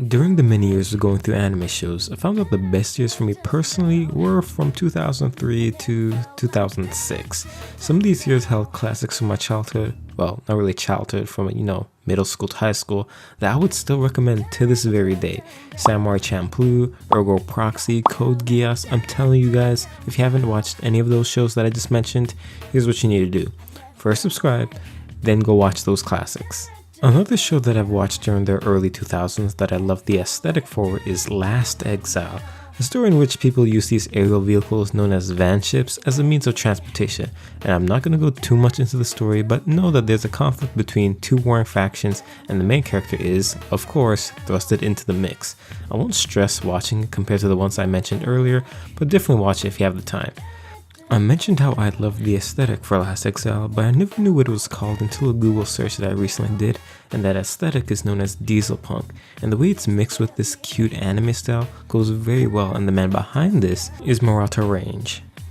During the many years of going through anime shows, I found that the best years for me personally were from 2003 to 2006. Some of these years held classics from my childhood, well, not really childhood, from middle school to high school, that I would still recommend to this very day. Samurai Champloo, Ergo Proxy, Code Geass. I'm telling you guys, if you haven't watched any of those shows that I just mentioned, here's what you need to do. First subscribe, then go watch those classics. Another show that I've watched during the early 2000s that I love the aesthetic for is Last Exile, a story in which people use these aerial vehicles known as van ships as a means of transportation. And I'm not going to go too much into the story, but know that there's a conflict between two warring factions and the main character is, of course, thrusted into the mix. I won't stress watching it compared to the ones I mentioned earlier, but definitely watch it if you have the time. I mentioned how I loved the aesthetic for Last Exile, but I never knew what it was called until a Google search that I recently did, and that aesthetic is known as diesel punk, and the way it's mixed with this cute anime style goes very well, and the man behind this is Murata.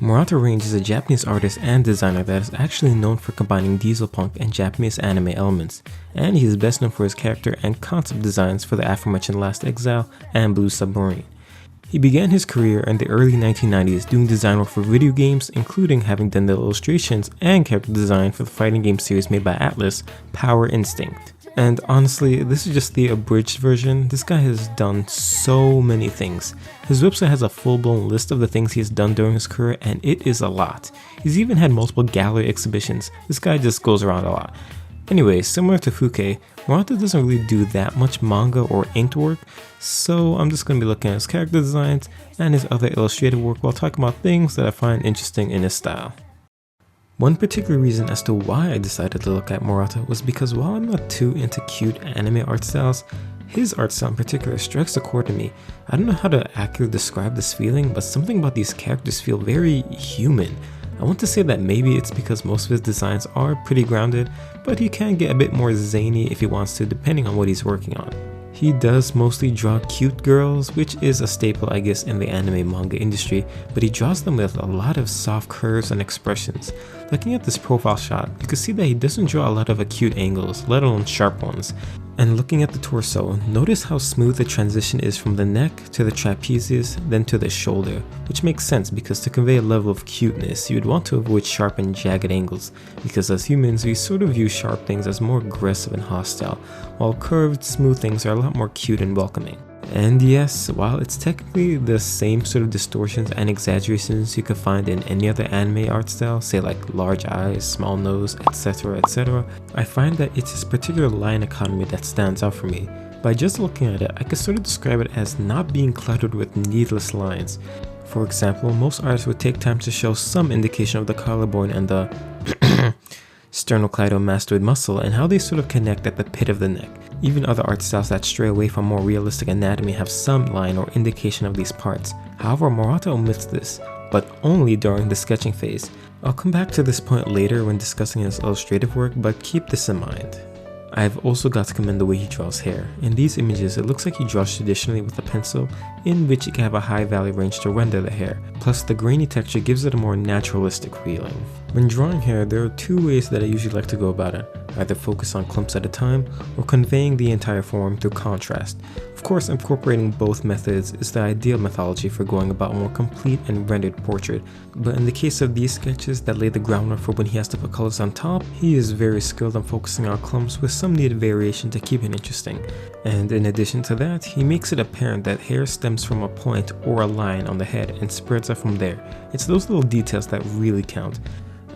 Murata is a Japanese artist and designer that is actually known for combining diesel punk and Japanese anime elements, and he is best known for his character and concept designs for the aforementioned Last Exile and Blue Submarine. He began his career in the early 1990s doing design work for video games, including having done the illustrations and character design for the fighting game series made by Atlas, Power Instinct. And honestly, this is just the abridged version. This guy has done so many things. His website has a full-blown list of the things he has done during his career, and it is a lot. He's even had multiple gallery exhibitions. This guy just goes around a lot. Anyway, similar to Fuke, Murata doesn't really do that much manga or inked work, so I'm just going to be looking at his character designs and his other illustrative work while talking about things that I find interesting in his style. One particular reason as to why I decided to look at Murata was because while I'm not too into cute anime art styles, his art style in particular strikes a chord to me. I don't know how to accurately describe this feeling, but something about these characters feel very human. I want to say that maybe it's because most of his designs are pretty grounded, but he can get a bit more zany if he wants to, depending on what he's working on. He does mostly draw cute girls, which is a staple I guess in the anime manga industry, but he draws them with a lot of soft curves and expressions. Looking at this profile shot, you can see that he doesn't draw a lot of acute angles, let alone sharp ones. And looking at the torso, notice how smooth the transition is from the neck to the trapezius, then to the shoulder, which makes sense because to convey a level of cuteness, you would want to avoid sharp and jagged angles, because as humans, we sort of view sharp things as more aggressive and hostile, while curved, smooth things are a lot more cute and welcoming. And yes, while it's technically the same sort of distortions and exaggerations you could find in any other anime art style, say like large eyes, small nose, etc, I find that it's this particular line economy that stands out for me. By just looking at it, I could sort of describe it as not being cluttered with needless lines. For example, most artists would take time to show some indication of the collarbone and the sternocleidomastoid muscle and how they sort of connect at the pit of the neck. Even other art styles that stray away from more realistic anatomy have some line or indication of these parts. However, Murata omits this, but only during the sketching phase. I'll come back to this point later when discussing his illustrative work, but keep this in mind. I've also got to commend the way he draws hair. In these images, it looks like he draws traditionally with a pencil, in which he can have a high value range to render the hair, plus the grainy texture gives it a more naturalistic feeling. When drawing hair, there are two ways that I usually like to go about it, either focus on clumps at a time, or conveying the entire form through contrast. Of course, incorporating both methods is the ideal methodology for going about a more complete and rendered portrait, but in the case of these sketches that lay the groundwork for when he has to put colors on top, he is very skilled on focusing on clumps with some needed variation to keep it interesting. And in addition to that, he makes it apparent that hair stems from a point or a line on the head and spreads out from there. It's those little details that really count.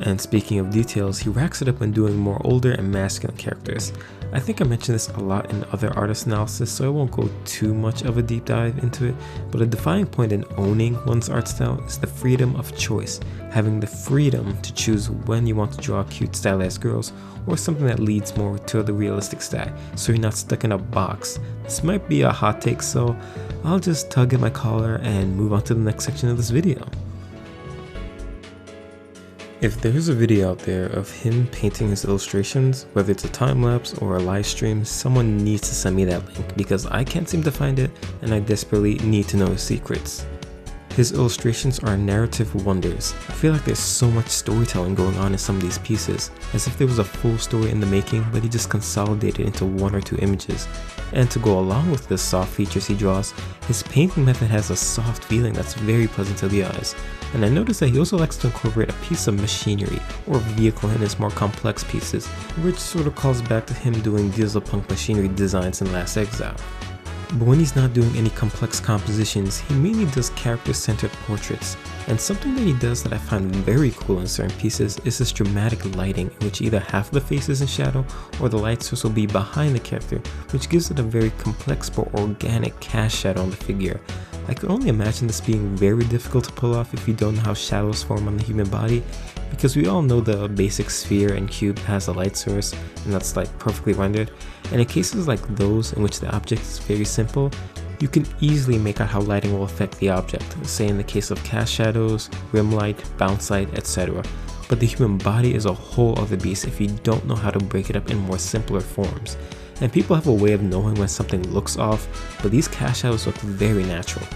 And speaking of details, he racks it up when doing more older and masculine characters. I think I mentioned this a lot in other artist analysis, so I won't go too much of a deep dive into it, but a defining point in owning one's art style is the freedom of choice, having the freedom to choose when you want to draw cute stylized girls or something that leads more to the realistic style, so you're not stuck in a box. This might be a hot take, so I'll just tug at my collar and move on to the next section of this video. If there's a video out there of him painting his illustrations, whether it's a time-lapse or a live stream, someone needs to send me that link because I can't seem to find it and I desperately need to know his secrets. His illustrations are narrative wonders. I feel like there's so much storytelling going on in some of these pieces, as if there was a full story in the making, but he just consolidated into one or two images. And to go along with the soft features he draws, his painting method has a soft feeling that's very pleasant to the eyes. And I noticed that he also likes to incorporate a piece of machinery or vehicle in his more complex pieces, which sort of calls back to him doing dieselpunk machinery designs in Last Exile. But when he's not doing any complex compositions, he mainly does character-centered portraits. And something that he does that I find very cool in certain pieces is this dramatic lighting in which either half of the face is in shadow or the light source will be behind the character, which gives it a very complex but organic cast shadow on the figure. I could only imagine this being very difficult to pull off if you don't know how shadows form on the human body, because we all know the basic sphere and cube has a light source and that's like perfectly rendered, and in cases like those in which the object is very simple, you can easily make out how lighting will affect the object, say in the case of cast shadows, rim light, bounce light, etc. But the human body is a whole other beast if you don't know how to break it up in more simpler forms. And people have a way of knowing when something looks off, but these cast shadows look very natural.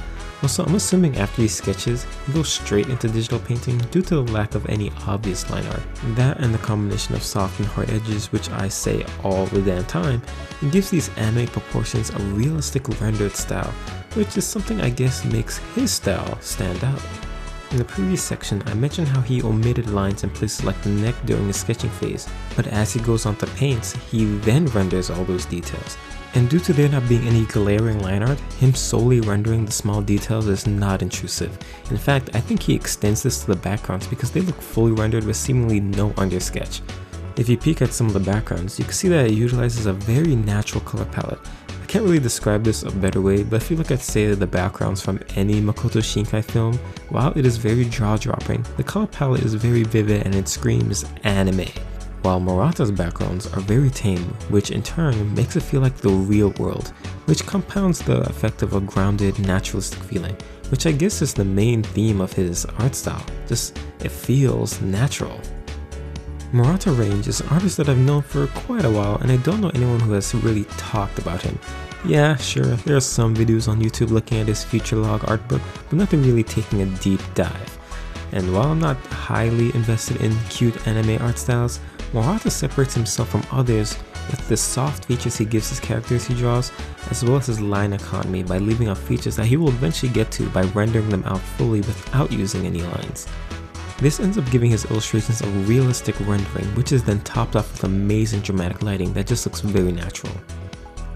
Also, I'm assuming after these sketches, he goes straight into digital painting due to the lack of any obvious line art. That and the combination of soft and hard edges, which I say all the damn time, it gives these anime proportions a realistic rendered style, which is something I guess makes his style stand out. In the previous section, I mentioned how he omitted lines in places like the neck during his sketching phase, but as he goes on to paints, he then renders all those details. And due to there not being any glaring line art, him solely rendering the small details is not intrusive. In fact, I think he extends this to the backgrounds because they look fully rendered with seemingly no undersketch. If you peek at some of the backgrounds, you can see that it utilizes a very natural color palette. I can't really describe this a better way, but if you look at, say, the backgrounds from any Makoto Shinkai film, while it is very jaw-dropping, the color palette is very vivid and it screams anime. While Murata's backgrounds are very tame, which in turn makes it feel like the real world, which compounds the effect of a grounded, naturalistic feeling, which I guess is the main theme of his art style. Just, it feels natural. Murata Range is an artist that I've known for quite a while, and I don't know anyone who has really talked about him. Yeah, sure, there are some videos on YouTube looking at his future log art book, but nothing really taking a deep dive. And while I'm not highly invested in cute anime art styles, Murata separates himself from others with the soft features he gives his characters he draws, as well as his line economy by leaving out features that he will eventually get to by rendering them out fully without using any lines. This ends up giving his illustrations a realistic rendering, which is then topped off with amazing dramatic lighting that just looks very natural.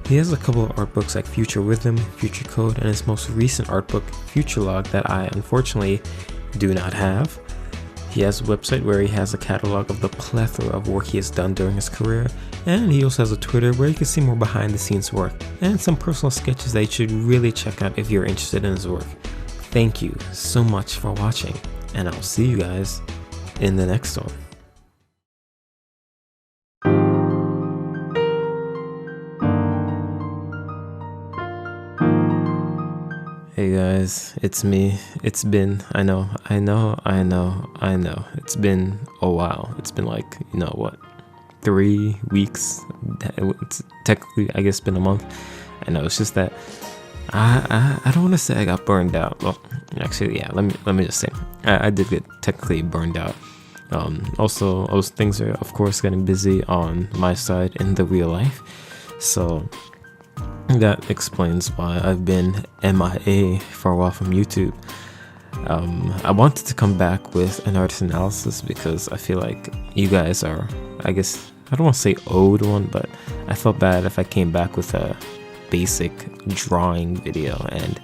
He has a couple of art books like Future Rhythm, Future Code, and his most recent art book, Future Log, that I unfortunately do not have. He has a website where he has a catalog of the plethora of work he has done during his career, and he also has a Twitter where you can see more behind the scenes work, and some personal sketches that you should really check out if you're interested in his work. Thank you so much for watching, and I'll see you guys in the next one. Hey guys, it's me. It's been, I know, it's been a while. It's been like, 3 weeks? It's technically, I guess, been a month. I know, it's just that I don't want to say I got burned out. Well, actually, yeah, let me just say, I did get technically burned out. Also, things are, of course, getting busy on my side in the real life. So that explains why I've been MIA for a while from YouTube. I wanted to come back with an artist analysis because I feel like you guys are, I guess, I don't want to say owed one, but I felt bad if I came back with a basic drawing video. And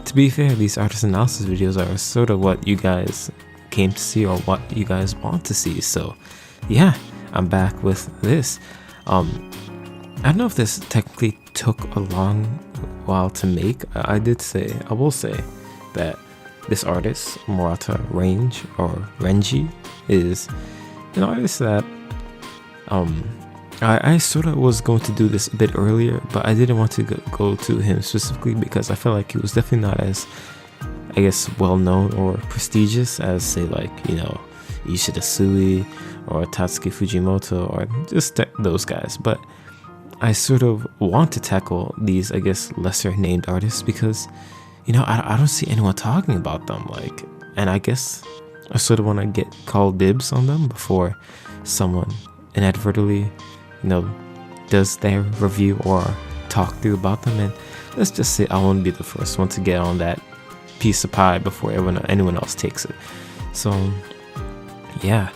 to be fair, these artist analysis videos are sort of what you guys came to see or what you guys want to see. So yeah, I'm back with this. I don't know if this technically took a long while to make. I will say that this artist, Murata Range or Renji, is an artist that I sort of was going to do this a bit earlier, but I didn't want to go to him specifically because I felt like he was definitely not as, I guess, well known or prestigious as, say, like, Ishida Sui or Tatsuki Fujimoto or just those guys. But I sort of want to tackle these, I guess, lesser named artists because, I don't see anyone talking about them. Like, and I guess I sort of want to get called dibs on them before someone inadvertently, does their review or talk through about them. And let's just say I want to be the first one to get on that piece of pie before anyone else takes it. So yeah.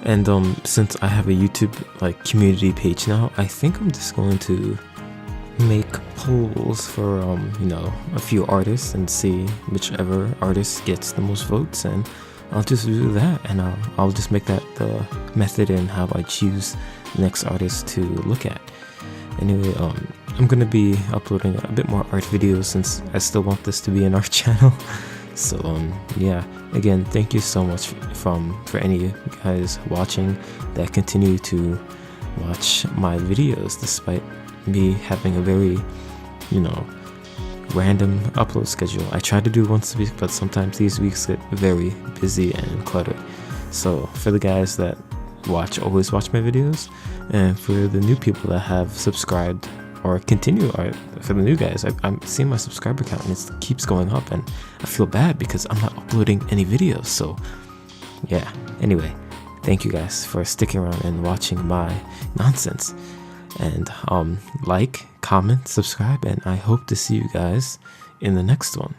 And since I have a YouTube like community page now, I think I'm just going to make polls for a few artists and see whichever artist gets the most votes, and I'll just do that, and I'll just make that the method in how I choose the next artist to look at. Anyway, I'm gonna be uploading a bit more art videos since I still want this to be an art channel. So yeah, again, thank you so much for any of you guys watching that continue to watch my videos despite me having a very random upload schedule. I try to do once a week, but sometimes these weeks get very busy and cluttered. So for the guys that always watch my videos, and for the new people that have subscribed or continue, or for the new guys, I'm seeing my subscriber count and it keeps going up, and I feel bad because I'm not uploading any videos. So yeah, anyway, thank you guys for sticking around and watching my nonsense, and like, comment, subscribe, and I hope to see you guys in the next one.